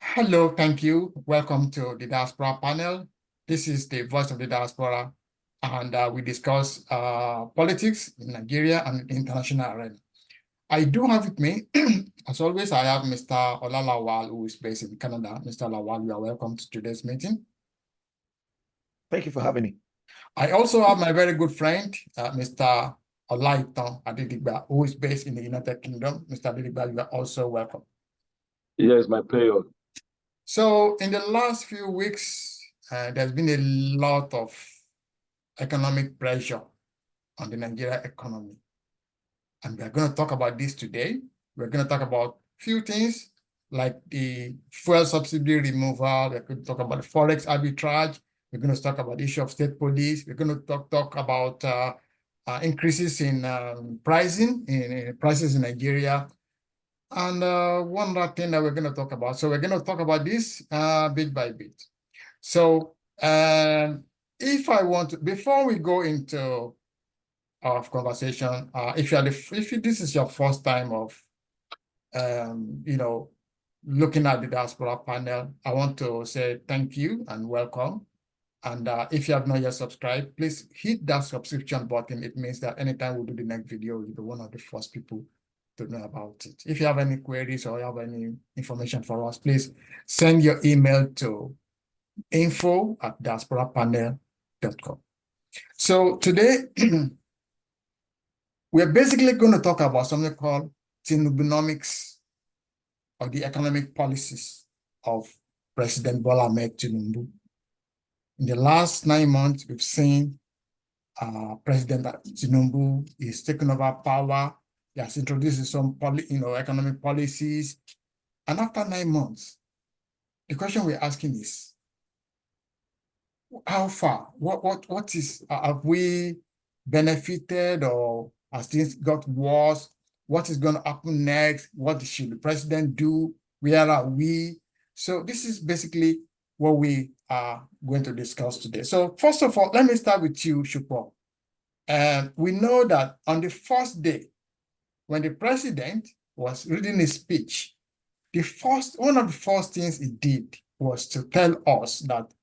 Hello, thank you. Welcome to the Diaspora panel. This is the Voice of the Diaspora, and we discuss politics in Nigeria and the international arena. I do have with me, as always, I have Mr. Olalawal, who is based in Canada. Mr. Lawal, you are welcome to today's meeting. Thank you for having me. I also have my very good friend, Mr. Olaitan Adedigba, who is based in the United Kingdom. Mr. Adedigba, you are also welcome. Yes, my pleasure. So in the last few weeks, there's been a lot of economic pressure on the Nigeria economy. And we're going to talk about this today. We're going to talk about a few things like the fuel subsidy removal. We're going to talk about the forex arbitrage. We're going to talk about the issue of state police. We're going to talk about increases in prices in Nigeria. And one other thing that we're going to talk about. So we're going to talk about this bit by bit. So if I want to, before we go into our conversation, if this is your first time of, looking at the diaspora panel, I want to say thank you and welcome. And if you have not yet subscribed, please hit that subscription button. It means that anytime we do the next video, you'll be one of the first people to know about it. If you have any queries or you have any information for us, please send your email to info@diasporapanel.com. So today, we're basically going to talk about something called Tinubunomics, or the economic policies of President Bola Tinubu. In the last 9 months, we've seen President Tinubu is taking over power. He has introduced some economic policies. And after 9 months, the question we're asking is, how far? What is, have we benefited, or has things got worse? What is going to happen next? What should the president do? Where are we? So this is basically what we are going to discuss today. So first of all, let me start with you, Shukwo. We know that on the first day, when the president was reading his speech, one of the first things he did was to tell us that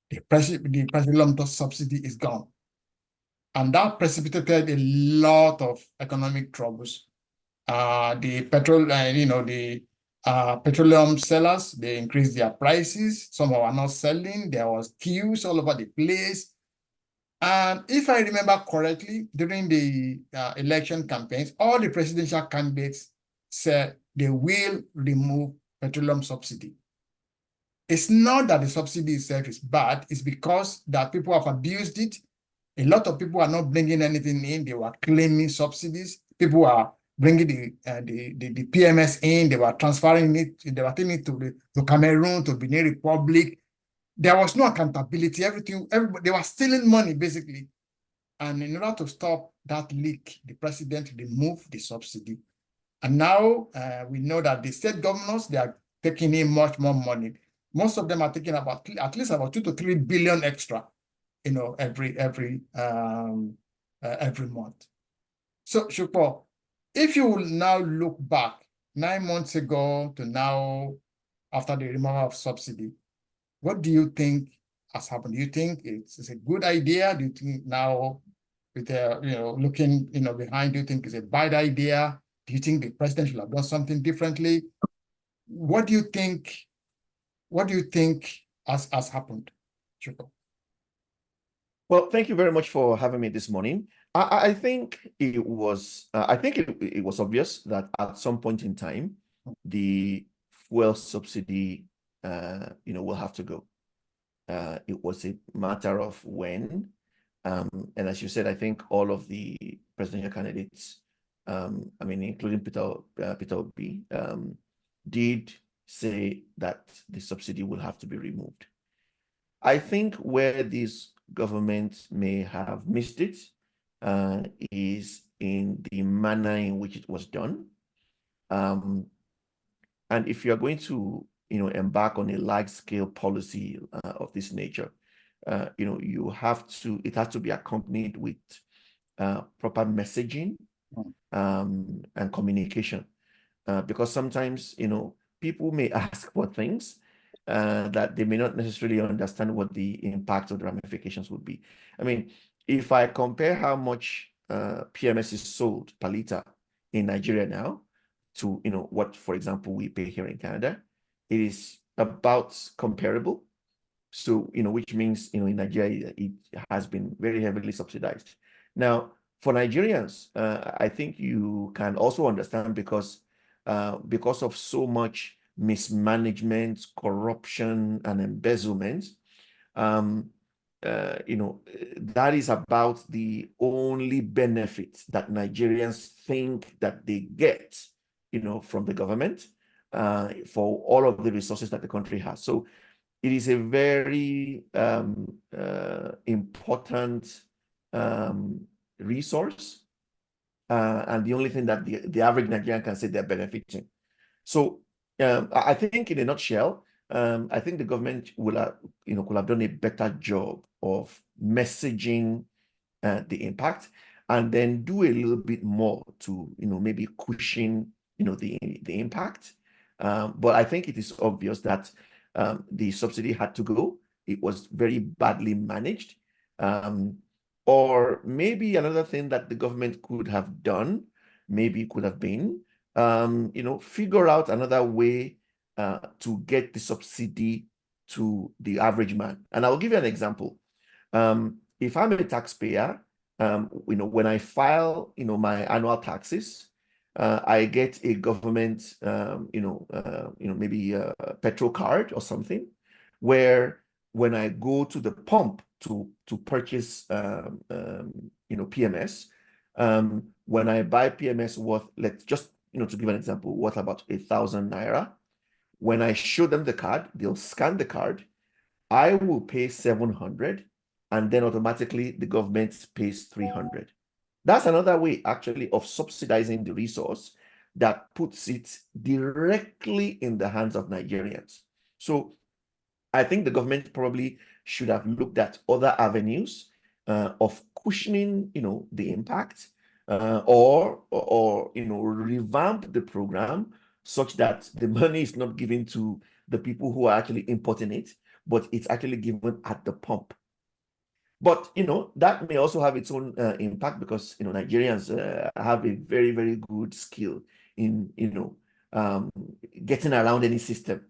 the president subsidy is gone. And that precipitated a lot of economic troubles. The petroleum sellers, they increased their prices. Some were not selling. There was queues all over the place. And if I remember correctly, during the election campaigns, all the presidential candidates said they will remove petroleum subsidy. It's not that the subsidy itself is bad. It's because that people have abused it. A lot of people are not bringing anything in. They were claiming subsidies. People are bringing the PMS in. They were transferring it. They were taking it to Cameroon, to Benin Republic. There was no accountability. Everybody, they were stealing money, basically. And in order to stop that leak, the president removed the subsidy. And now we know that the state governors, they are taking in much more money. Most of them are taking at least about 2 to 3 billion extra, every month. So, Shukwo, if you will now look back 9 months ago to now, after the removal of subsidy, what do you think has happened? Do you think it's a good idea? Do you think now, with looking behind, do you think it's a bad idea? Do you think the president should have done something differently? What do you think? What do you think has happened, Shukwo? Well, thank you very much for having me this morning. I think it was it was obvious that at some point in time, the fuel subsidy will have to go. It was a matter of when, and as you said, I think all of the presidential candidates, including Peter Obi, did say that the subsidy will have to be removed. I think where this government may have missed it is in the manner in which it was done. And if you're going to embark on a large-scale policy of this nature, it has to be accompanied with proper messaging and communication. because sometimes, people may ask for things that they may not necessarily understand what the impact or the ramifications would be. I mean, if I compare how much PMS is sold per liter in Nigeria now to, what, for example, we pay here in Canada, it is about comparable. So, which means, in Nigeria, it has been very heavily subsidized. Now, for Nigerians, I think you can also understand because of so much mismanagement, corruption, and embezzlement, that is about the only benefit that Nigerians think that they get, from the government for all of the resources that the country has. So it is a very important resource, and the only thing that the average Nigerian can say they're benefiting. So I think, in a nutshell, I think the government could have done a better job of messaging the impact, and then do a little bit more to maybe cushion the impact. But I think it is obvious that the subsidy had to go. It was very badly managed. Or maybe another thing that the government could have done, maybe could have been, figure out another way to get the subsidy to the average man. And I'll give you an example. If I'm a taxpayer, when I file, my annual taxes, I get a government, maybe a petrol card or something, where when I go to the pump to purchase, PMS, when I buy PMS worth, let's just, to give an example, worth about 1,000 naira, when I show them the card, they'll scan the card, I will pay 700, and then automatically the government pays 300. That's another way, actually, of subsidizing the resource that puts it directly in the hands of Nigerians. So I think the government probably should have looked at other avenues of cushioning, the impact, or revamp the program such that the money is not given to the people who are actually importing it, but it's actually given at the pump. But, that may also have its own impact, because, Nigerians have a very, very good skill in, getting around any system.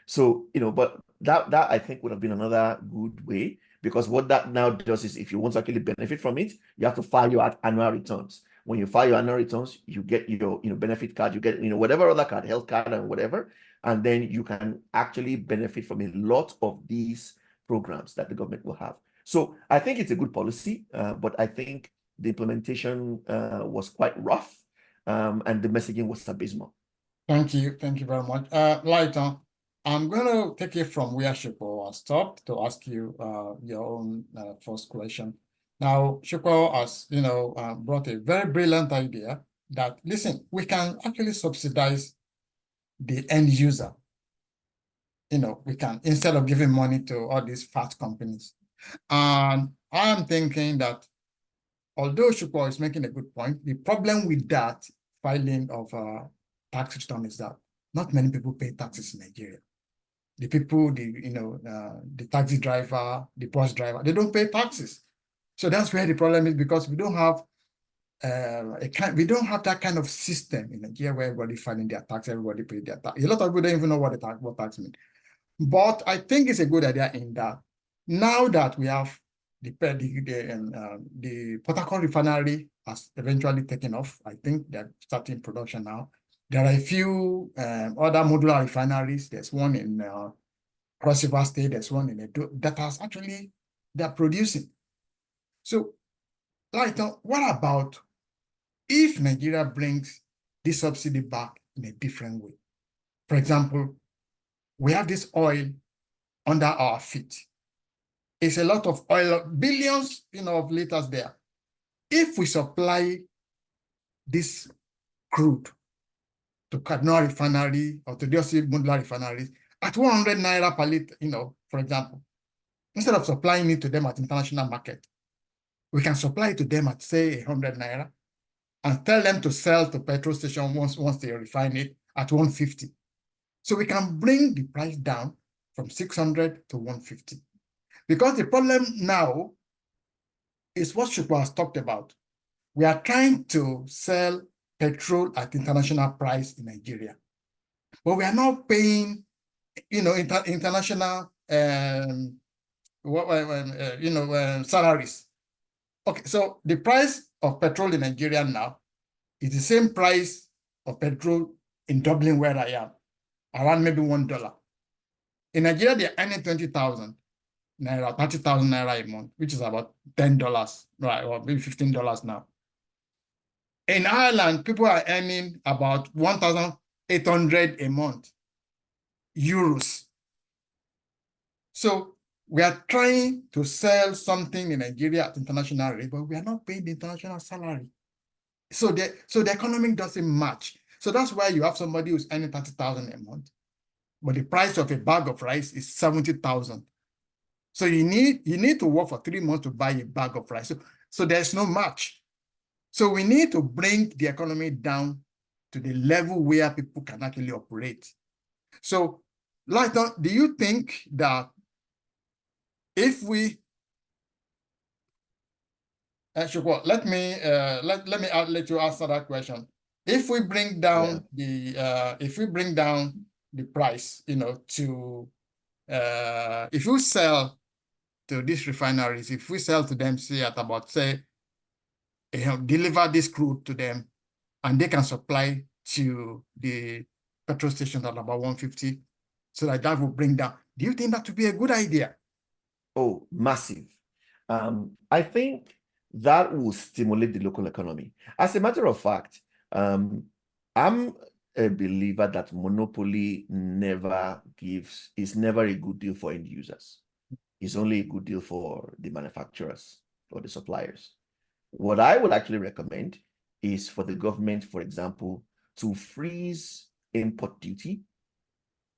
So, but that I think would have been another good way, because what that now does is, if you want to actually benefit from it, you have to file your annual returns. When you file your annual returns, you get your, benefit card, you get, whatever other card, health card and whatever, and then you can actually benefit from a lot of these programs that the government will have. So I think it's a good policy, but I think the implementation was quite rough, and the messaging was abysmal. Thank you very much. Lighton, I'm going to take it from where Shukwo stopped to ask you your own first question. Now, Shukwo has, brought a very brilliant idea that, listen, we can actually subsidize the end user. We can, instead of giving money to all these fat companies. And I'm thinking that, although Shukwo is making a good point, the problem with that filing of tax return is that not many people pay taxes in Nigeria. The people, the taxi driver, the bus driver, they don't pay taxes. So that's where the problem is, because we don't have that kind of system in Nigeria where everybody filing their tax, everybody pay their tax. A lot of people don't even know what tax means. But I think it's a good idea in that now that we have the Port Harcourt refinery has eventually taken off. I think they're starting production now. There are a few other modular refineries. There's one in Cross River State. There's one in Edo that has actually, they're producing. So, Lighton, what about if Nigeria brings this subsidy back in a different way? For example, we have this oil under our feet. It's a lot of oil, billions, of liters there. If we supply this crude to Kaduna refinery or to DRC modular refineries at 100 naira per liter, for example, instead of supplying it to them at international market, we can supply it to them at, say, 100 naira. and tell them to sell to petrol station once they refine it at 150. So we can bring the price down from 600 to 150. Because the problem now is what Shukwa has talked about. We are trying to sell petrol at international price in Nigeria, but we are not paying, international, salaries. Okay, so the price of petrol in Nigeria now is the same price of petrol in Dublin, where I am, around maybe $1. In Nigeria, they're earning 20,000 naira, 30,000 naira a month, which is about $10, right, or maybe $15 now. In Ireland, people are earning about 1,800 a month, euros. So we are trying to sell something in Nigeria at international rate, but we are not paying the international salary. So the economic doesn't match. So that's why you have somebody who's earning 30,000 a month, but the price of a bag of rice is 70,000. So you need to work for 3 months to buy a bag of rice. So there's no match. So we need to bring the economy down to the level where people can actually operate. So, Lighton, do you think that if we Shukwa, let me you answer that question. If we bring down the price, to if you sell to these refineries, if we sell to them, say at about, deliver this crude to them, and they can supply to the petrol station at about 150, so that will bring down. Do you think that would be a good idea? Oh, massive. I think that will stimulate the local economy. As a matter of fact, I'm a believer that monopoly is never a good deal for end users. It's only a good deal for the manufacturers or the suppliers. What I would actually recommend is for the government, for example, to freeze import duty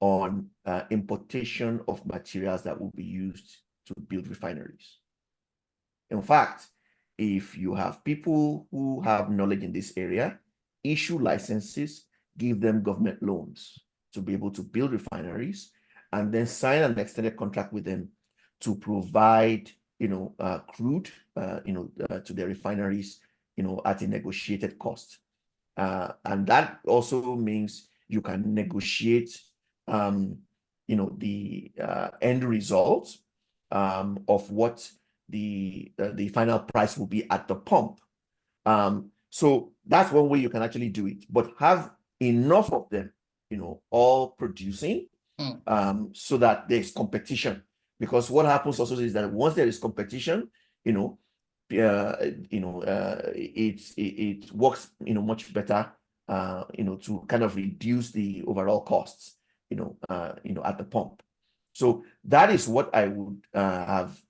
on importation of materials that will be used to build refineries. In fact, if you have people who have knowledge in this area, issue licenses, give them government loans to be able to build refineries, and then sign an extended contract with them to provide, crude, to their refineries, at a negotiated cost. And that also means you can negotiate, the end result of what the final price will be at the pump. So that's one way you can actually do it, but have enough of them, all producing, so that there's competition. Because what happens also is that once there is competition, it works, much better, to kind of reduce the overall costs, at the pump. So that is what I would have,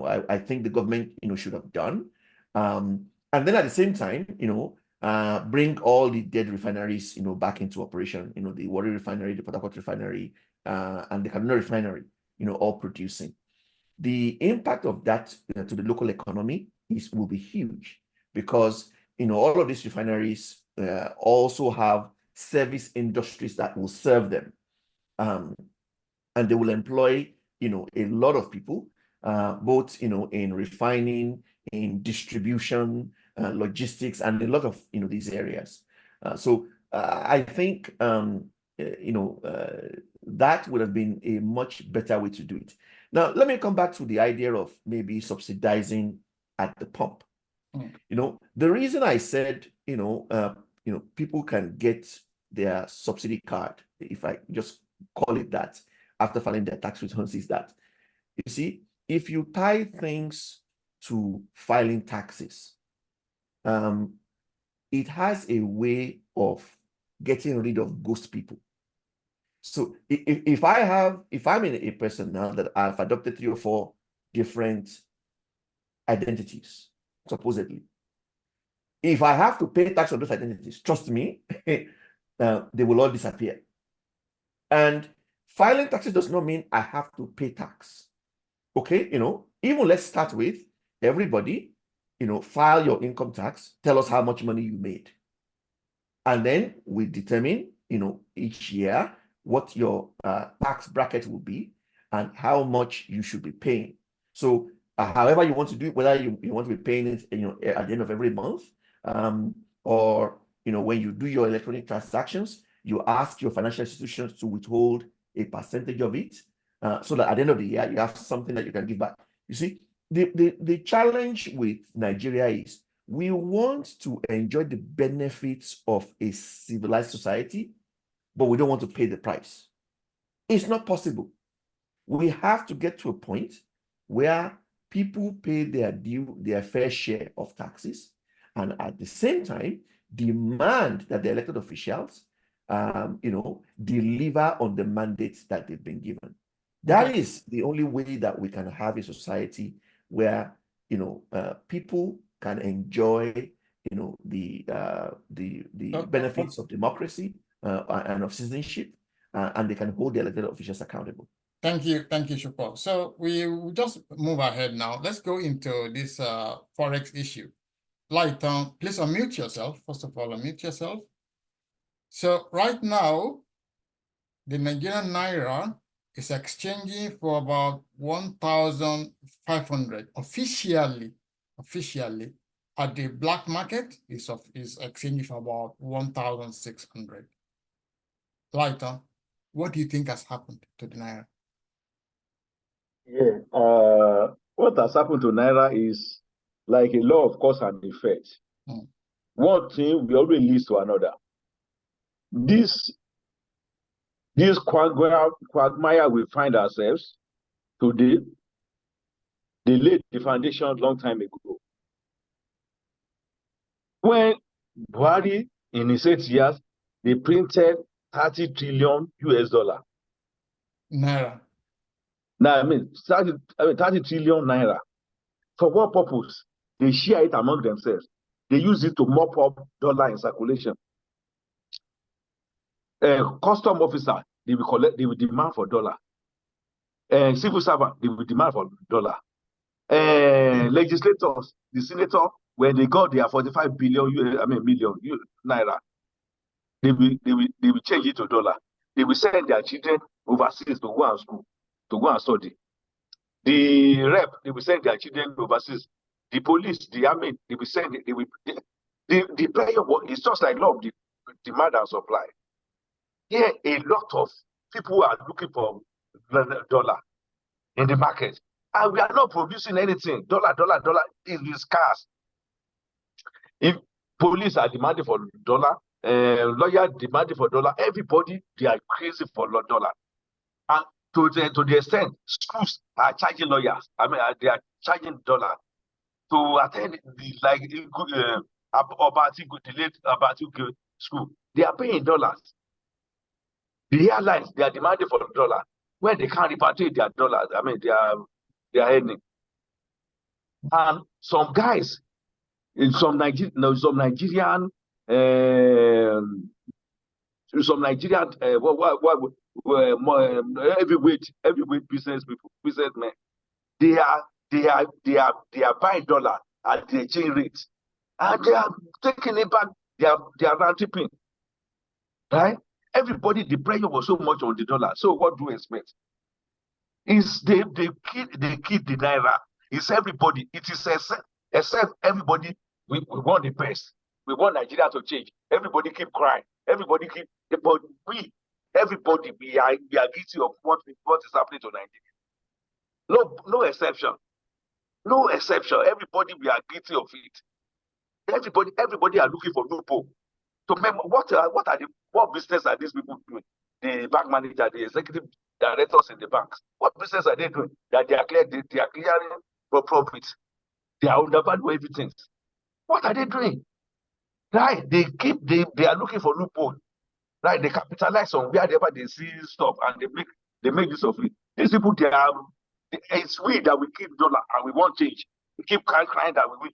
I think the government, should have done. And then at the same time, bring all the dead refineries, back into operation, the Warri refinery, the Port Harcourt refinery, and the Kaduna refinery, all producing. The impact of that to the local economy will be huge, because, all of these refineries also have service industries that will serve them. And they will employ, a lot of people, both, in refining, in distribution, logistics, and a lot of, these areas. So I think, that would have been a much better way to do it. Now, let me come back to the idea of maybe subsidizing at the pump. The reason I said, people can get their subsidy card, if I just call it that, after filing their tax returns, is that, you see, if you tie things to filing taxes, it has a way of getting rid of ghost people. So if I'm a person now that I've adopted 3 or 4 different identities, supposedly, if I have to pay tax on those identities, trust me, they will all disappear. And filing taxes does not mean I have to pay tax. Okay, even let's start with everybody file your income tax, tell us how much money you made. And then we determine, each year what your tax bracket will be and how much you should be paying. So however you want to do it, whether you want to be paying it, at the end of every month, or, when you do your electronic transactions, you ask your financial institutions to withhold a percentage of it, so that at the end of the year, you have something that you can give back. You see, the challenge with Nigeria is we want to enjoy the benefits of a civilized society, but we don't want to pay the price. It's not possible. We have to get to a point where people pay their fair share of taxes, and at the same time, demand that the elected officials, deliver on the mandates that they've been given. That is the only way that we can have a society where, people can enjoy, the benefits of democracy and of citizenship, and they can hold the elected officials accountable. Thank you, Shukwu. So we will just move ahead now. Let's go into this forex issue. Lighton, please unmute yourself. First of all, unmute yourself. So right now, the Nigerian naira is exchanging for about 1,500 officially. At the black market is exchanging for about 1,600. Lighton, what do you think has happened to the naira? Yeah, what has happened to Naira is like a law of cause and effect. One thing will always leads to another. This quagmire we find ourselves today, they laid the foundation a long time ago. When Buhari, in his 8 years, they printed 30 trillion US dollar. Naira. Now, 30 trillion naira. For what purpose? They share it among themselves. They use it to mop up dollar in circulation. Custom officer, they will demand for dollar. Civil servant, they will demand for dollar. Legislators, the senator, when they got their 45 billion, million naira, they will change it to dollar. They will send their children overseas to go and school, to go and study. The rep, they will send their children overseas. The police, the army, they will send it. The player is just like law of the demand and supply. Here, a lot of people are looking for dollar in the market, and we are not producing anything. Dollar is scarce. If police are demanding for dollar, lawyers demanding for dollar, everybody, they are crazy for dollar. And to the extent, schools are charging lawyers. They are charging dollar to attend the school. They are paying dollars. The airlines, they are demanding for dollar when they can't repatriate their dollars. They are earning. And some guys, some Nigerian heavyweight businessmen, they are buying dollar at the exchange rate, and they are taking it back. They are round tripping, right? Everybody, the pressure was so much on the dollar. So what do we expect? Is they keep the naira. It's everybody. It is except everybody. We want the best. We want Nigeria to change. Everybody keep crying. Everybody keep. But everybody, we are guilty of what is happening to Nigeria. No exception. No exception. Everybody, we are guilty of it. Everybody are looking for loophole. So remember, what business are these people doing? The bank manager, the executive directors in the banks. What business are they doing? That they are clearing for profit. They are undervaluing everything. What are they doing? Right? They are looking for loophole. Right? They capitalize on wherever they see stuff, and they make use of it. These people, it's we that we keep dollar and we want change. We keep crying that we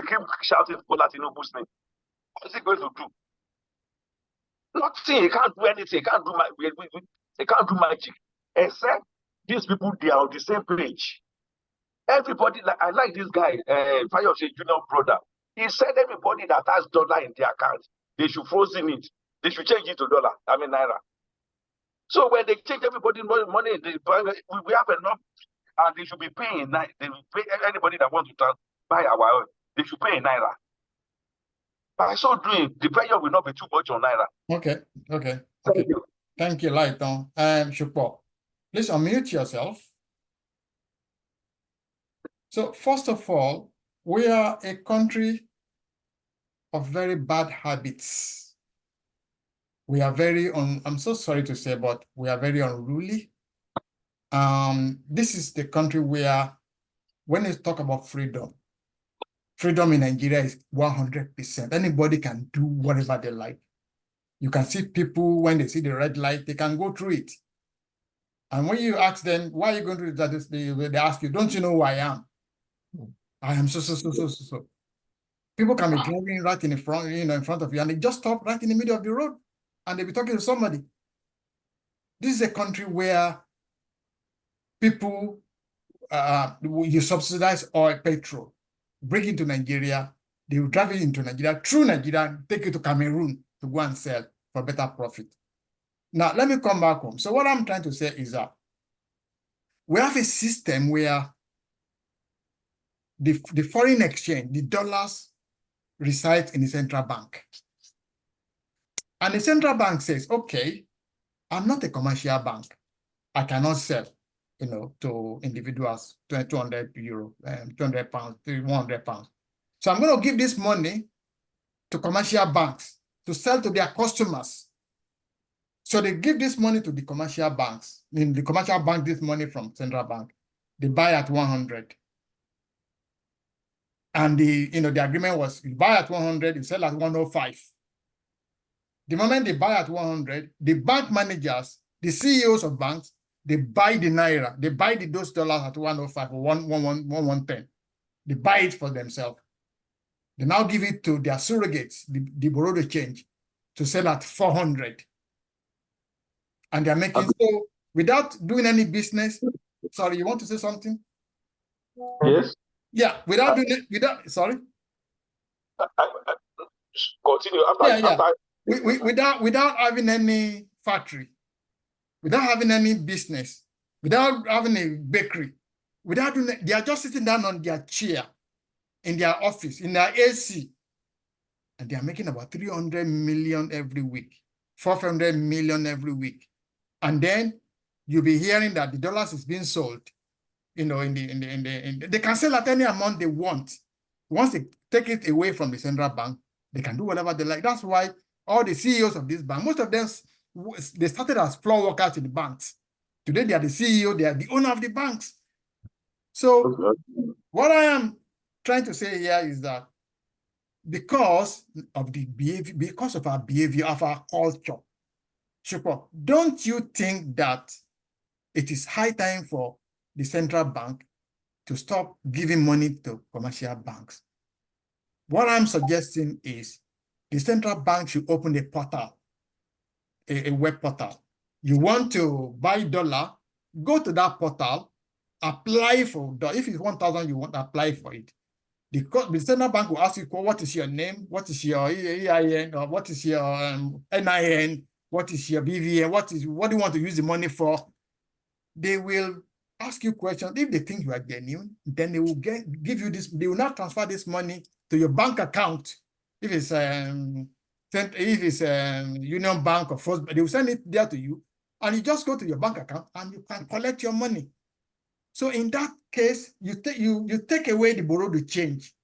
keep shouting Bola Tinubu's name. What is he going to do? Nothing. He can't do anything. He can't do magic. Except these people, they are on the same page. Everybody, like I like this guy, Fayose Junior brother. He said everybody that has dollar in their account, they should frozen it. They should change it to dollar. I mean naira. So when they change everybody money, we have enough, and they should be paying. They will pay anybody that wants to buy our oil. They should pay in naira. By so doing, the pressure will not be too much on naira. Okay. Thank you. Thank you, Lighton. Shukpo, please unmute yourself. So first of all, we are a country of very bad habits. We are I'm so sorry to say, but we are very unruly. This is the country where, when you talk about freedom in Nigeria is 100%. Anybody can do whatever they like. You can see people, when they see the red light, they can go through it. And when you ask them, why are you going to do that? They ask you, don't you know who I am? I am so. People can be driving right in the front, in front of you, and they just stop right in the middle of the road, and they'll be talking to somebody. This is a country where people, you subsidize oil, petrol, bring it to Nigeria, they will drive it into Nigeria, through Nigeria, take it to Cameroon to go and sell for better profit. Now, let me come back home. So what I'm trying to say is that we have a system where the foreign exchange, the dollars, resides in the central bank. And the central bank says, okay, I'm not a commercial bank. I cannot sell, to individuals 200 euro, 200 pounds, 100 pounds. So I'm going to give this money to commercial banks to sell to their customers. So they give this money to the commercial banks. The commercial bank this money from central bank. They buy at 100. And the agreement was, you buy at 100, you sell at 105. The moment they buy at 100, the bank managers, the CEOs of banks, they buy the naira, they buy those dollars at 105 or 110. They buy it for themselves. They now give it to their surrogates, the borrow the change, to sell at 400. And they're making, so without doing any business. Sorry, you want to say something? Yes. Yeah, without doing it, sorry. Continue after. Without having any factory, without having any business, without having a bakery, without doing it, they are just sitting down on their chair in their office, in their AC, and they are making about 300 million every week, 400 million every week. And then you'll be hearing that the dollars is being sold, they can sell at any amount they want. Once they take it away from the central bank, they can do whatever they like. That's why all the CEOs of this bank, most of them, they started as floor workers in the banks. Today, they are the CEO, they are the owner of the banks. So what I am trying to say here is that because of the behavior, because of our behavior, of our culture, Shukwa, don't you think that it is high time for the central bank to stop giving money to commercial banks? What I'm suggesting is the central bank should open a portal, a web portal. You want to buy dollar, go to that portal, apply for dollar. If it's 1,000, you want to apply for it. The central bank will ask you, what is your name? What is your EIN? Or what is your NIN? What is your BVN? What do you want to use the money for? They will ask you questions. If they think you are genuine, then they will give you this. They will not transfer this money to your bank account. If it's Union Bank or First, they will send it there to you, and you just go to your bank account and you can collect your money. So in that case, you take away the borrow the change.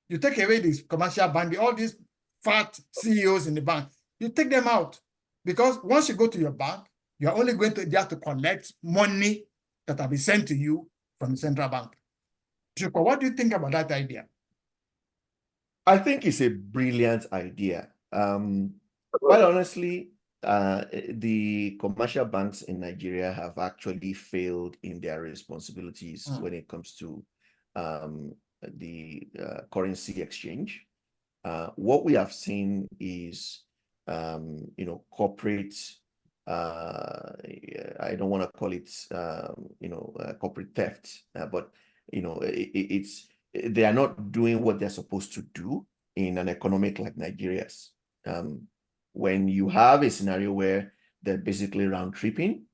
You take away this commercial bank, all these fat CEOs in the bank. You take them out, because once you go to your bank, you are only going to there to collect money that will be sent to you from the central bank. What do you think about that idea? I think it's a brilliant idea. Quite honestly, the commercial banks in Nigeria have actually failed in their responsibilities when it comes to the currency exchange. What we have seen is, corporate, I don't want to call it, corporate theft, but they are not doing what they're supposed to do in an economic like Nigeria's. When you have a scenario where they're basically round tripping,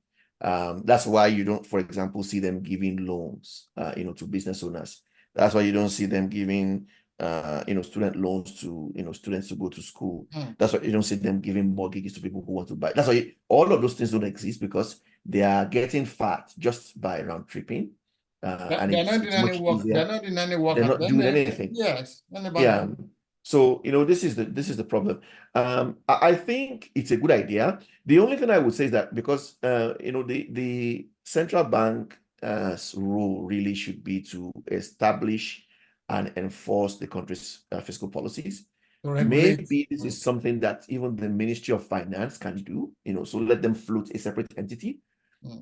that's why you don't, for example, see them giving loans, to business owners. That's why you don't see them giving, student loans to, students to go to school. That's why you don't see them giving mortgages to people who want to buy. That's why all of those things don't exist, because they are getting fat just by round tripping. And they're not doing it's any much work. easier. They're not doing any work. They're not doing anything. Yes. Yeah. So, this is the problem. I think it's a good idea. The only thing I would say is that because, the central bank's role really should be to establish and enforce the country's fiscal policies. Maybe this is something that even the Ministry of Finance can do, so let them float a separate entity.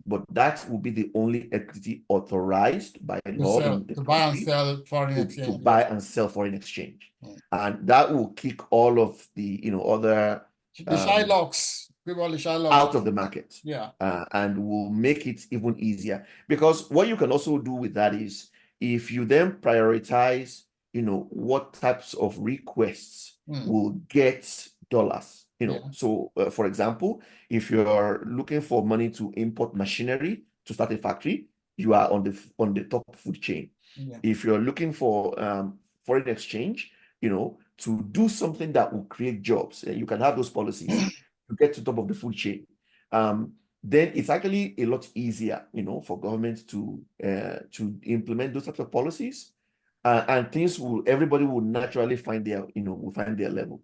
But that will be the only entity authorized by law in the to buy and country sell foreign exchange. to buy and sell foreign exchange. And that will kick all of the other the Shylocks, people the Shylocks out of the market. Yeah. And will make it even easier. Because what you can also do with that is, if you then prioritize, what types of requests will get dollars. So for example, if you're looking for money to import machinery to start a factory, you are on the top food chain. If you're looking for foreign exchange, to do something that will create jobs, you can have those policies to get to the top of the food chain. Then it's actually a lot easier, for government to implement those types of policies, and everybody will naturally find their level.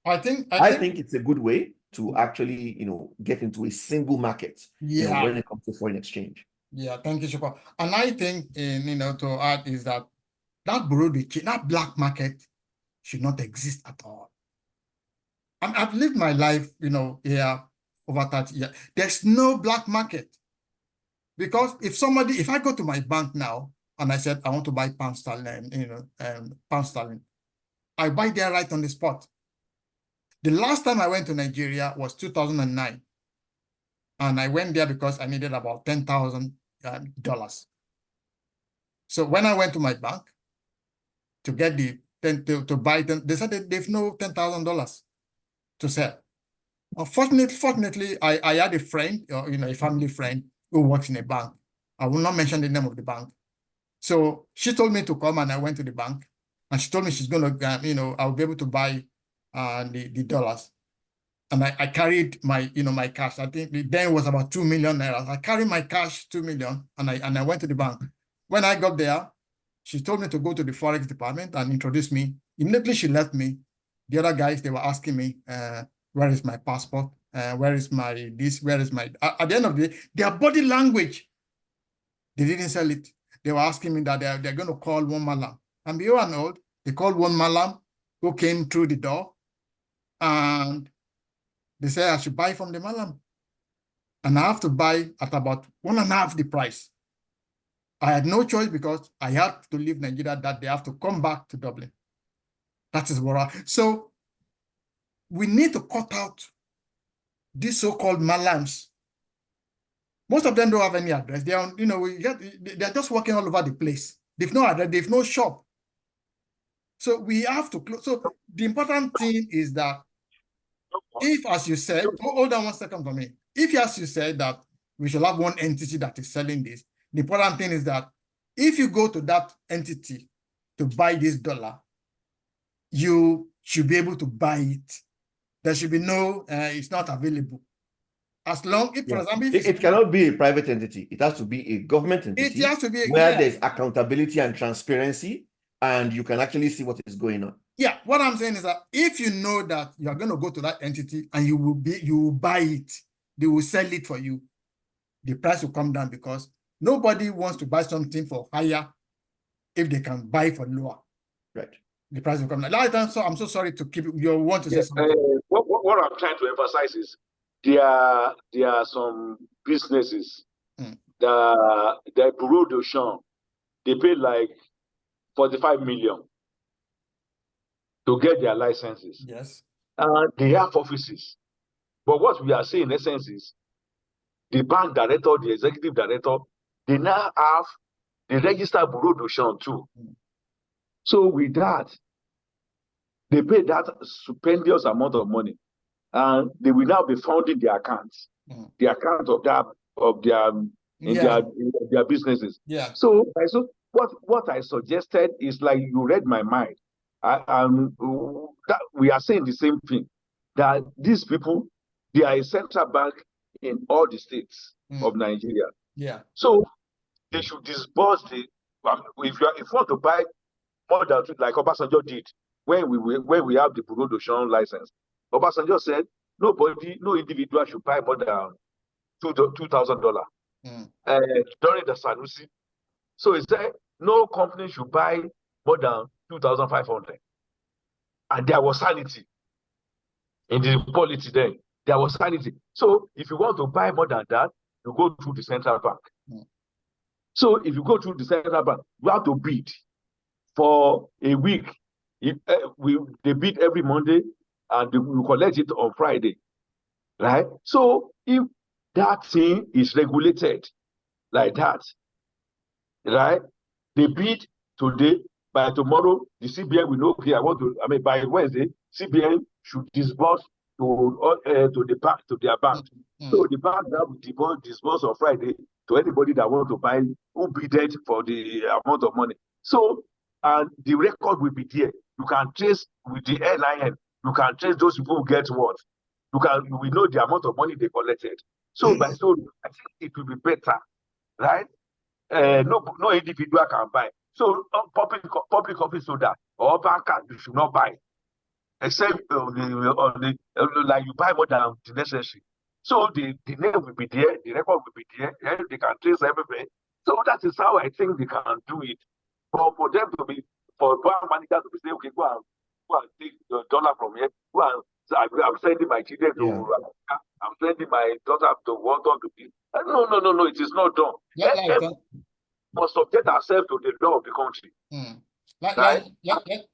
I think it's a good way to actually, get into a single market, when it comes to foreign exchange. Yeah, thank you, Shukwa. And I think, to add is that bureau de change, that black market should not exist at all. I've lived my life, here over 30 years. There's no black market. Because if I go to my bank now and I said, I want to buy pound sterling, pound sterling, I buy there right on the spot. The last time I went to Nigeria was 2009. And I went there because I needed about $10,000. So when I went to my bank to get to buy them, they said that they've no $10,000 to sell. Fortunately, I had a friend, a family friend who works in a bank. I will not mention the name of the bank. So she told me to come, and I went to the bank, and she told me she's going to, I'll be able to buy the dollars. And I carried my, my cash. I think then it was about 2 million naira. I carried my cash, 2 million, and I went to the bank. When I got there, she told me to go to the forex department and introduce me. Immediately she left me. The other guys, they were asking me, where is my passport? Where is my this? Where is my... At the end of the day, their body language, they didn't sell it. They were asking me that they're going to call one malam. And behold, they called one malam who came through the door, and they said I should buy from the malam. And I have to buy at about 1.5 the price. I had no choice because I had to leave Nigeria that day. I have to come back to Dublin. That is what So we need to cut out these so-called malams. Most of them don't have any address. They are, they're just working all over the place. They've no address, they've no shop. So we have to close. So the important thing is that if, as you said, hold on 1 second for me. If, as you said, that we should have one entity that is selling this, the important thing is that if you go to that entity to buy this dollar, you should be able to buy it. There should be no, it's not available. As long, for example, it cannot be a private entity. It has to be a government entity. It has to be where there's accountability and transparency, and you can actually see what is going on. Yeah, what I'm saying is that if you know that you are going to go to that entity and you will buy it, they will sell it for you, the price will come down, because nobody wants to buy something for higher if they can buy for lower. Right. The price will come down. So I'm so sorry to keep you want to say something. What I'm trying to emphasize is there are some businesses that the bureau de change, they pay like 45 million to get their licenses. Yes. They have offices. But what we are saying in essence is the bank director, the executive director, they now have they register bureau de change too. So with that, they pay that stupendous amount of money, and they will now be funding their accounts, the account of their businesses. Yeah. So what I suggested is, like, you read my mind. That we are saying the same thing, that these people, they are a central bank in all the states of Nigeria. Yeah. So they should disburse if you want to buy more than two, like Obasanjo did when we have the bureau de change license. Obasanjo said no individual should buy more than $2,000 during the Sanusi. So he said no company should buy more than 2,500, and there was sanity in the polity then. There was sanity. So if you want to buy more than that, you go through the central bank. So if you go through the central bank, you have to bid for a week. They bid every Monday, and we collect it on Friday, right? So if that thing is regulated like that, right? They bid today, by tomorrow, the CBN will know, okay, by Wednesday, CBN should disburse to their bank. So the bank now will disburse on Friday to anybody that wants to buy, who bidded for the amount of money. So, and the record will be there. You can trace with the NIN. You can trace those people who get what. We know the amount of money they collected. So I think it will be better, right? No individual can buy. So public office holder or banker, you should not buy, except like you buy more than the necessary. So the name will be there, the record will be there, and they can trace everything. So that is how I think they can do it. But for bank manager to be saying, okay, go and take the dollar from here, I'm sending my children to I'm sending my daughter to London to be. No, it is not done. Must subject ourselves to the law of the country.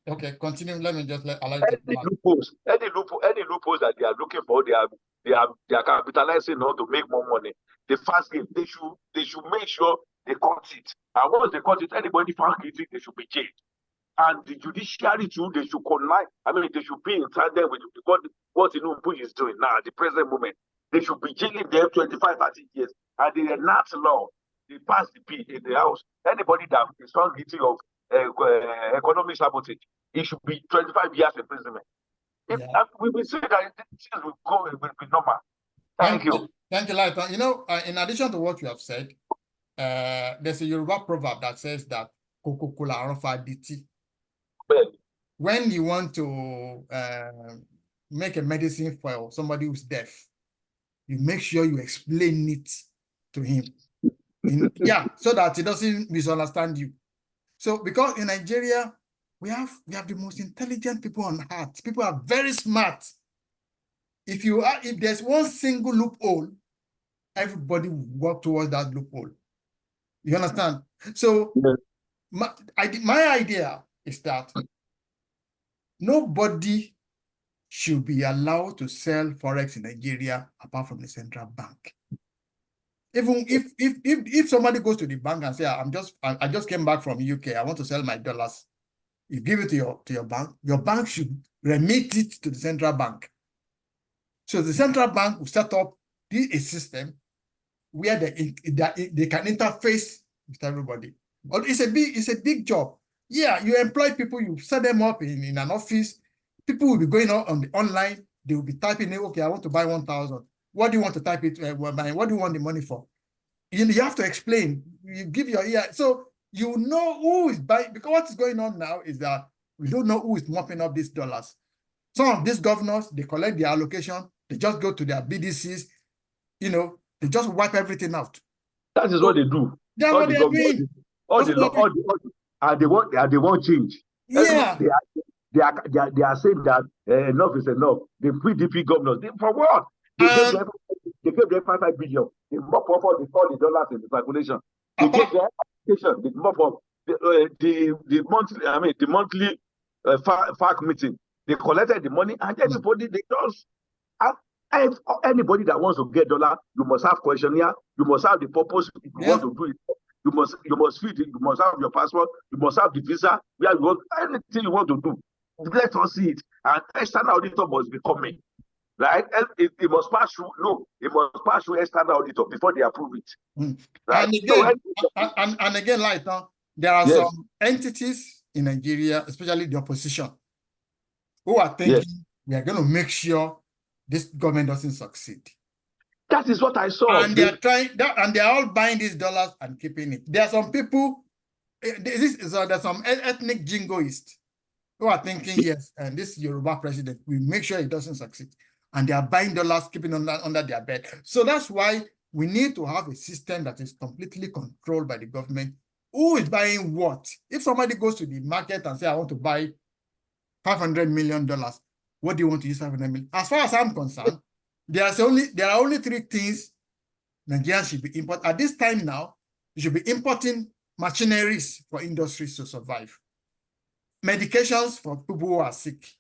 Okay, continue. Let me just allow any loopholes that they are looking for, they are capitalizing on to make more money. The fast game, they should make sure they cut it. And once they cut it, anybody found guilty, they should be jailed. And the judiciary too, they should they should be in tandem with what Tinubu is doing now at the present moment. They should be jailing them 25, 30 years. And they enact law. They pass the bill in the house. Anybody that is found guilty of economic sabotage, it should be 25 years imprisonment. We will say that things will be normal. Thank you. Thank you, Lighton. In addition to what you have said, there's a Yoruba proverb that says that when you want to make a medicine for somebody who's deaf, you make sure you explain it to him. So that he doesn't misunderstand you. So because in Nigeria, we have the most intelligent people on earth. People are very smart. If there's one single loophole, everybody will work towards that loophole. You understand? So my idea is that nobody should be allowed to sell forex in Nigeria apart from the central bank. Even if somebody goes to the bank and say, I just came back from UK, I want to sell my dollars, you give it to your bank should remit it to the central bank. So the central bank will set up a system where they can interface with everybody. But it's a big job. Yeah, you employ people, you set them up in an office. People will be going on the online. They will be typing, okay, I want to buy 1,000. What do you want to type it? What do you want the money for? You have to explain. You give your ear. So you know who is buying, because what is going on now is that we don't know who is mopping up these dollars. Some of these governors, they collect their allocation. They just go to their BDCs. They just wipe everything out. That is what they do. That's what they're doing. They want change. Yeah. They are saying that enough is enough. The PDP governors, for what? They gave them 5 billion. They mop up all the dollars in the circulation. They gave them application. They mop up the monthly FAC meeting. They collected the money, and everybody they just anybody that wants to get dollar, you must have questionnaire. You must have the purpose if you want to do it. You must feed it. You must have your passport. You must have the visa. Where you want anything you want to do. Let us see it. And external auditor must be coming. Right? It must pass through. No, it must pass through external auditor before they approve it. Right? And again, and again, like now, there are some entities in Nigeria, especially the opposition, who are thinking we are going to make sure this government doesn't succeed. That is what I saw. And they are trying that, and they are all buying these dollars and keeping it. There are some people, there's some ethnic jingoists who are thinking, yes, and this Yoruba president, we make sure it doesn't succeed. And they are buying dollars, keeping under their bed. So that's why we need to have a system that is completely controlled by the government. Who is buying what? If somebody goes to the market and say, I want to buy $500 million, what do you want to use $500 million? As far as I'm concerned, there are only three things Nigerians should be importing. At this time now, you should be importing machineries for industries to survive, medications for people who are sick,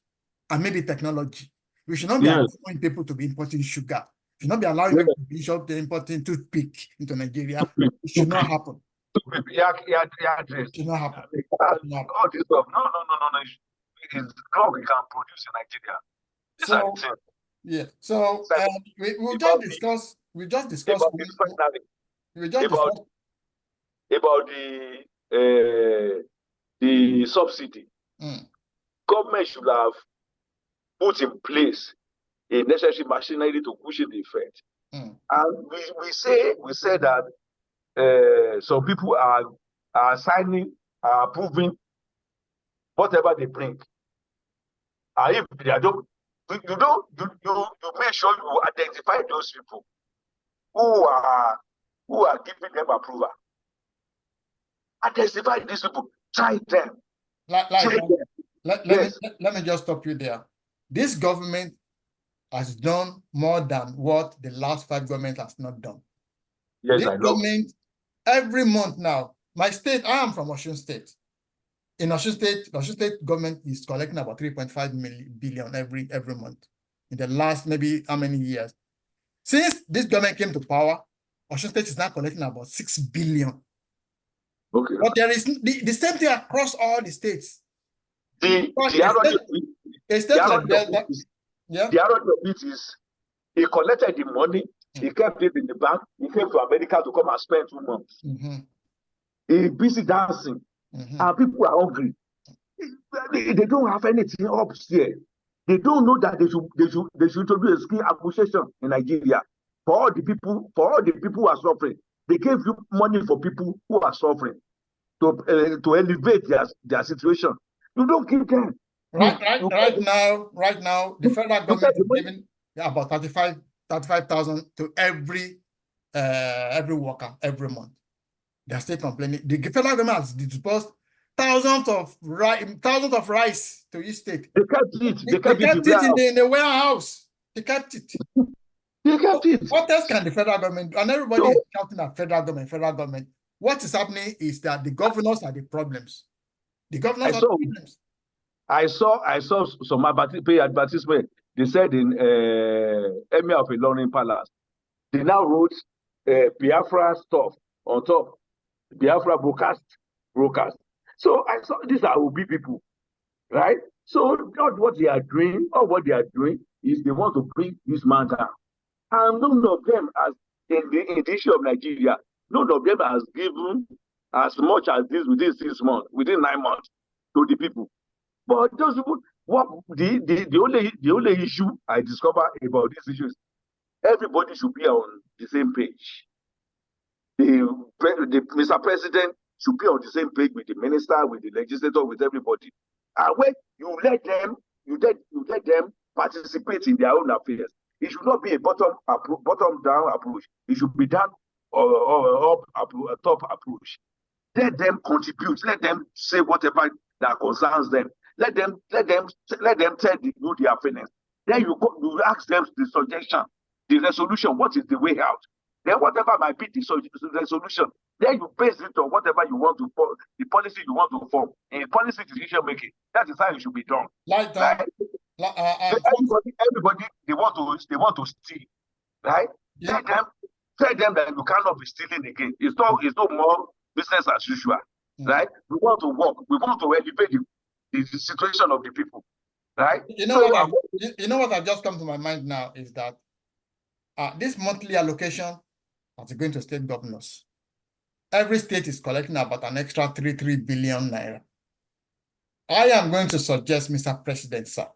and maybe technology. We should not be allowing people to be importing sugar. We should not be allowing people to be importing toothpick into Nigeria. It should not happen. It should not happen. All this stuff. No. It's all we can produce in Nigeria. Yeah. So we just discussed about the subsidy. Government should have put in place a necessary machinery to push the effect. And we say that some people are signing, are approving whatever they bring. And if they are you make sure you identify those people who are giving them approval. Identify these people. Try them. Let me just stop you there. This government has done more than what the last 5 governments has not done. Yes, this I know. Government, every month now, my state, I am from Osun State. In Osun State government is collecting about 3.5 billion every month in the last maybe how many years. Since this government came to power, Osun State is now collecting about 6 billion. Okay. But there is the same thing across all the states. The irony of it is he collected the money, he kept it in the bank, he came to America to come and spend 2 months. He busy dancing. And people are hungry. They don't have anything up here. They don't know that they should introduce a skill acquisition in Nigeria for all the people who are suffering. They gave you money for people who are suffering to elevate their situation. You don't give them. Right now, the federal government is giving about 35,000 to every worker every month. They are still complaining. The federal government has disbursed thousands of rice to each state. They kept it. They kept it in the warehouse. They kept it. They kept it. What else can the federal government do? And everybody is shouting at federal government. What is happening is that the governors are the problems. The governors are the problems. I saw some advertisement. They said in Emir of Ilorin Palace, they now wrote Biafra stuff on top. Biafra broadcast. So I saw these are Obi people, right? So not what they are doing, or what they are doing is they want to bring this man down. And none of them, as in the issue of Nigeria, none of them has given as much as this within 6 months, within 9 months, to the people. But those people, the only issue I discover about this issue is everybody should be on the same page. The Mr. President should be on the same page with the minister, with the legislator, with everybody. And when you let them participate in their own affairs, it should not be a bottom-down approach. It should be done top approach. Let them contribute. Let them say whatever that concerns them. Let them tell you their feelings. Then you ask them the suggestion, the resolution. What is the way out? Then whatever might be the resolution, then you base it on whatever you want to form, the policy you want to form, in policy decision making. That is how it should be done. Like that. Everybody they want to steal, right? Yeah. Tell them that you cannot be stealing again. It's no more business as usual, right? We want to work. We want to elevate the situation of the people, right? You know what I've just come to my mind now is that this monthly allocation that's going to state governors. Every state is collecting about an extra 3 billion naira. I am going to suggest, Mr. President, sir.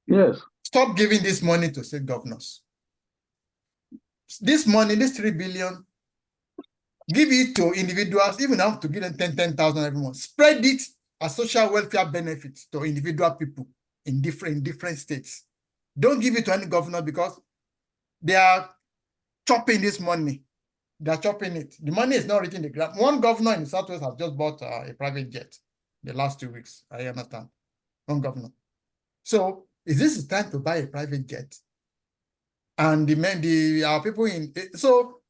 Yes. Stop giving this money to state governors. This money, this 3 billion, give it to individuals, even have to give them 10,000 every month. Spread it as social welfare benefits to individual people in different states. Don't give it to any governor because they are chopping this money. They're chopping it. The money is not reaching the ground. One governor in the Southwest has just bought a private jet the last 2 weeks. I understand. One governor. So is this the time to buy a private jet? And our people in so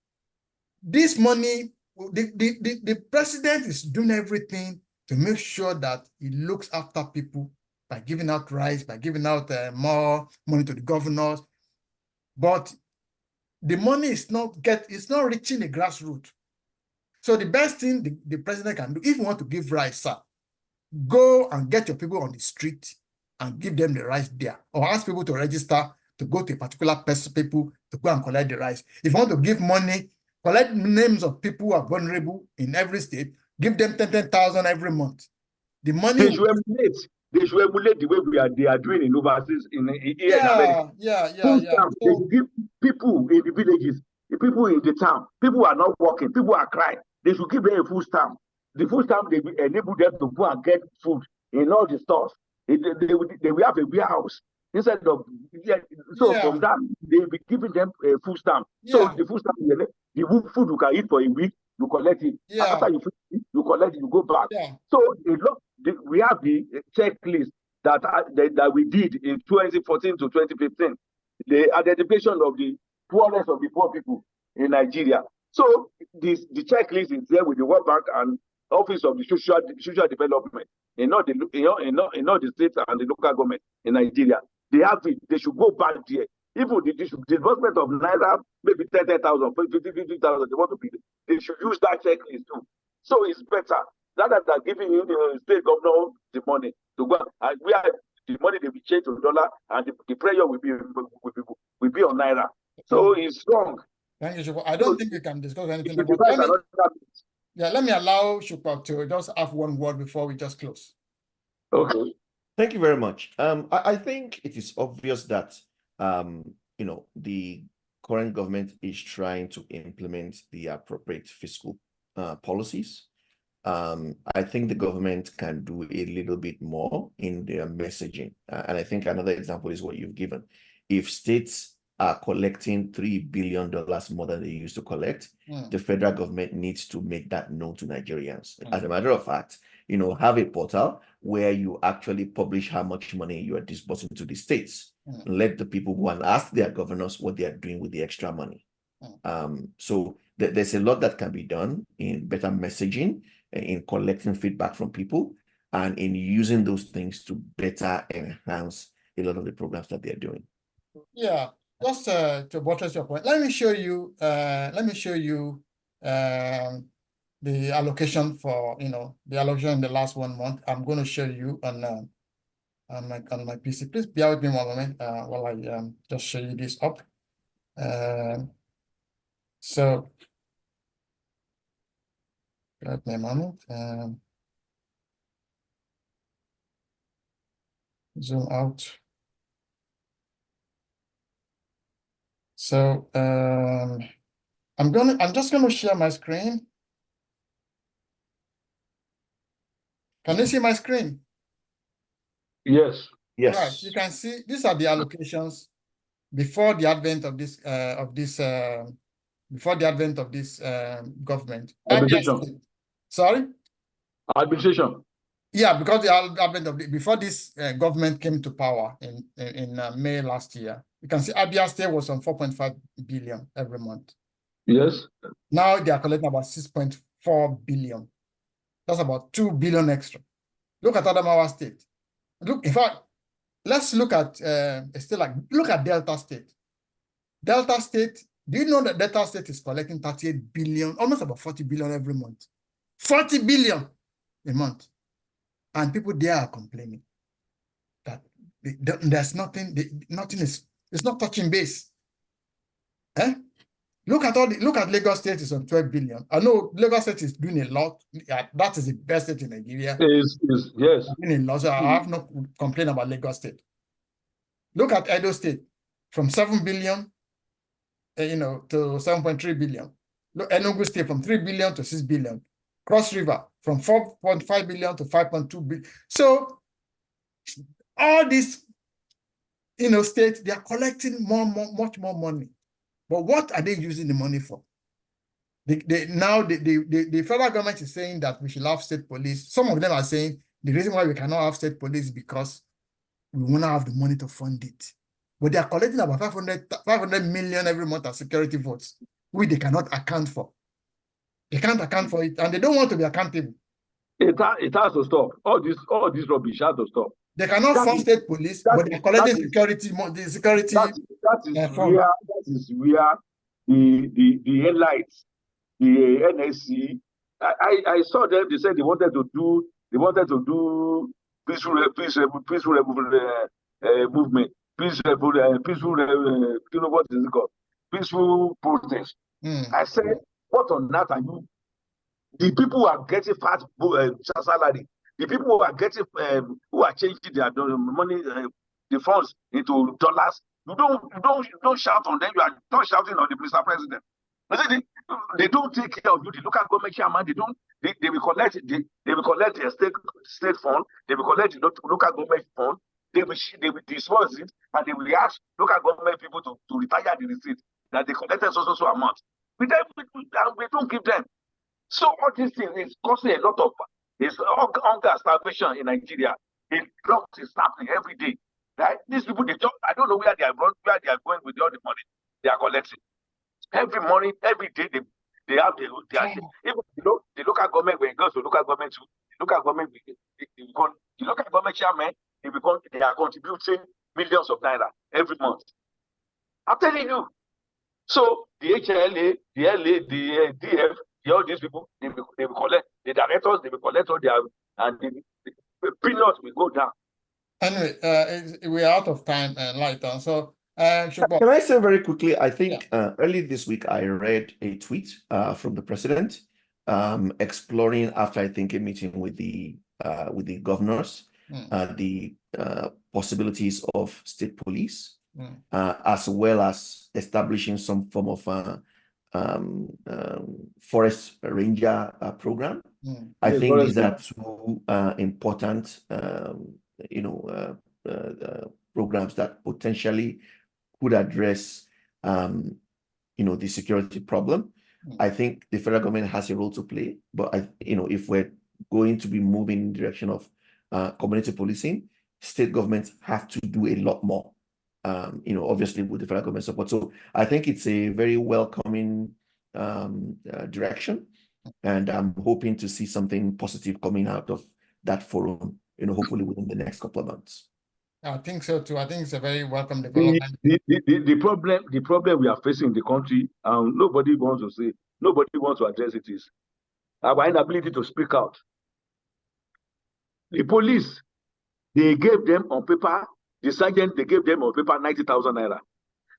this money, the president is doing everything to make sure that he looks after people by giving out rice, by giving out more money to the governors. But the money is not reaching the grassroots. So the best thing the president can do, if you want to give rice, sir, go and get your people on the street and give them the rice there, or ask people to register to go to a particular people to go and collect the rice. If you want to give money, collect names of people who are vulnerable in every state, give them 10,000 every month. The money they should emulate the way they are doing in overseas in America. So, they should give people in the villages, the people in the town, people who are not working, people who are crying, they should give them a food stamp. The food stamp, they will enable them to go and get food in all the stores. They will have a warehouse instead of from that they will be giving them a food stamp. So the food stamp, the food you can eat for a week, you collect it. After you finish, you collect it, you go back. So we have the checklist that we did in 2014 to 2015, the identification of the poorest of the poor people in Nigeria. So the checklist is there with the World Bank and Office of the Social Development in all the states and the local government in Nigeria. They have it. They should go back there. Even the disbursement of naira, maybe 10,000, 50,000, they want to be. They should use that checklist too. So it's better rather than giving the state governor the money to go and we have the money they will change to dollar and the pressure will be on naira. So it's wrong. Thank you, Shukwa. I don't think we can discuss anything about let me allow Shukwa to just have one word before we just close. Okay. Thank you very much. I think it is obvious that the current government is trying to implement the appropriate fiscal policies. I think the government can do a little bit more in their messaging. And I think another example is what you've given. If states are collecting $3 billion more than they used to collect, the federal government needs to make that known to Nigerians. As a matter of fact, have a portal where you actually publish how much money you are disbursing to the states. Let the people go and ask their governors what they are doing with the extra money. So there's a lot that can be done in better messaging, in collecting feedback from people, and in using those things to better enhance a lot of the programs that they're doing. Yeah, just to buttress your point, let me show you the allocation for the allocation in the last 1 month. I'm going to show you on my PC. Please bear with me 1 moment while I just show you this up. So give me a moment. Zoom out. So I'm just gonna share my screen. Can you see my screen? Yes. Yes. All right. You can see these are the allocations before the advent of this government. Administration. Sorry? Administration. Yeah, because the advent of before this government came to power in May last year. You can see Abia State was on 4.5 billion every month. Yes. Now they are collecting about 6.4 billion. That's about 2 billion extra. Look at Adamawa State. Look, in fact, let's look at a state look at Delta State. Delta State Do you know that Delta State is collecting 38 billion, almost about 40 billion every month? 40 billion a month. And people there are complaining that there's nothing, nothing is, it's not touching base. Eh? Look at Lagos State is on 12 billion. I know Lagos State is doing a lot. That is the best state in Nigeria. Yes. Doing a lot. So I have no complaint about Lagos State. Look at Edo State from 7 billion, to 7.3 billion. Look, Enugu State from 3 billion to 6 billion. Cross River from 4.5 billion to 5.2 billion. So all these, states, they are collecting much more money. But what are they using the money for? The federal government is saying that we should have state police. Some of them are saying the reason why we cannot have state police is because we won't have the money to fund it. But they are collecting about 500 million every month as security votes, which they cannot account for. They can't account for it, and they don't want to be accountable. It has to stop. All this rubbish has to stop. They cannot fund state police, but they're collecting security. The security. That is where the elites, the NSC. I saw them. They said they wanted to do peaceful movement, what is it called? Peaceful protest. I said, what on that are you? The people who are getting fat salary, the people who are getting who are changing their money, the funds into dollars. You don't shout on them. You are not shouting on the Mr. President. They don't take care of you. The local government chairman, they will collect the state fund, they will collect the local government fund, they will disperse it, and they will ask local government people to retire the receipt that they collected so amount. We don't give them. So all these things is causing a lot of hunger, starvation in Nigeria. A lot is happening every day. Right? These people, I don't know where they are going with all the money they are collecting. Every morning, every day, they have even the local government, when it goes to local government, the local government chairman, they are contributing millions of naira every month. I'm telling you. So the HLA, the LA, the DF, all these people, they will collect, the directors, they will collect all their, and the peanuts will go down. Anyway, we're out of time, Lighton. So, can I say very quickly? I think early this week I read a tweet from the president exploring, after I think a meeting with the governors, the possibilities of state police, as well as establishing some form of forest ranger program. I think these are two important, programs that potentially could address, the security problem. I think the federal government has a role to play, but if we're going to be moving in the direction of community policing, state governments have to do a lot more. Obviously with the federal government support. So I think it's a very welcoming direction, and I'm hoping to see something positive coming out of that forum, hopefully within the next couple of months. I think so too. I think it's a very welcome development. The problem we are facing in the country, nobody wants to address it, is our inability to speak out. The police, they gave them on paper, the sergeant, they gave them on paper 90,000 naira.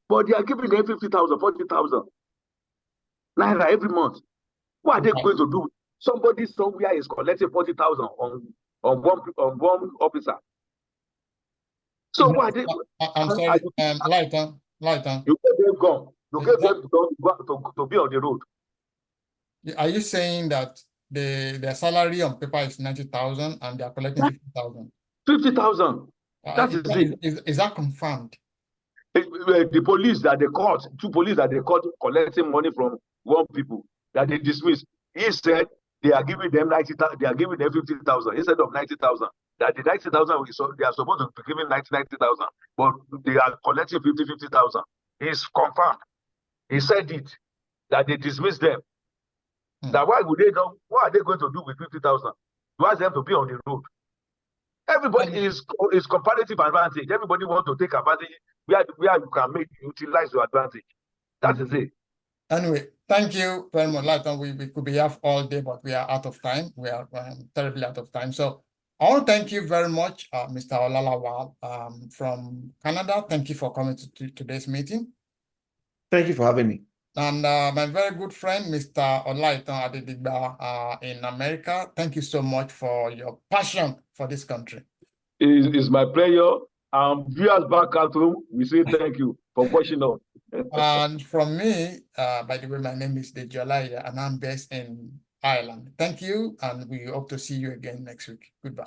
But they are giving them 50,000, 40,000 naira every month. What are they going to do? Somebody somewhere is collecting 40,000 on one officer. So what are they? I'm sorry, Lighton. You gave them gun. You gave them to be on the road. Are you saying that their salary on paper is 90,000 and they are collecting 50,000? 50,000. Is that confirmed? The police that they caught, two police that they caught collecting money from one people that they dismissed. He said they are giving them 90,000. They are giving them 50,000 instead of 90,000. That the 90,000, they are supposed to be giving 90,000, but they are collecting 50,000. It's confirmed. He said it, that they dismissed them. That why would they know? What are they going to do with 50,000? You ask them to be on the road. Everybody is comparative advantage. Everybody wants to take advantage where you can utilize your advantage. That is it. Anyway, thank you very much. Like, we could be here all day, but we are out of time. We are terribly out of time. So I want to thank you very much, Mr. Olalawal from Canada. Thank you for coming to today's meeting. Thank you for having me. And my very good friend, Mr. Olaitan Adedigba in America. Thank you so much for your passion for this country. It's my pleasure. Viewers back at home, we say thank you for watching us. And from me, by the way, my name is Dejolaya, and I'm based in Ireland. Thank you, and we hope to see you again next week. Goodbye.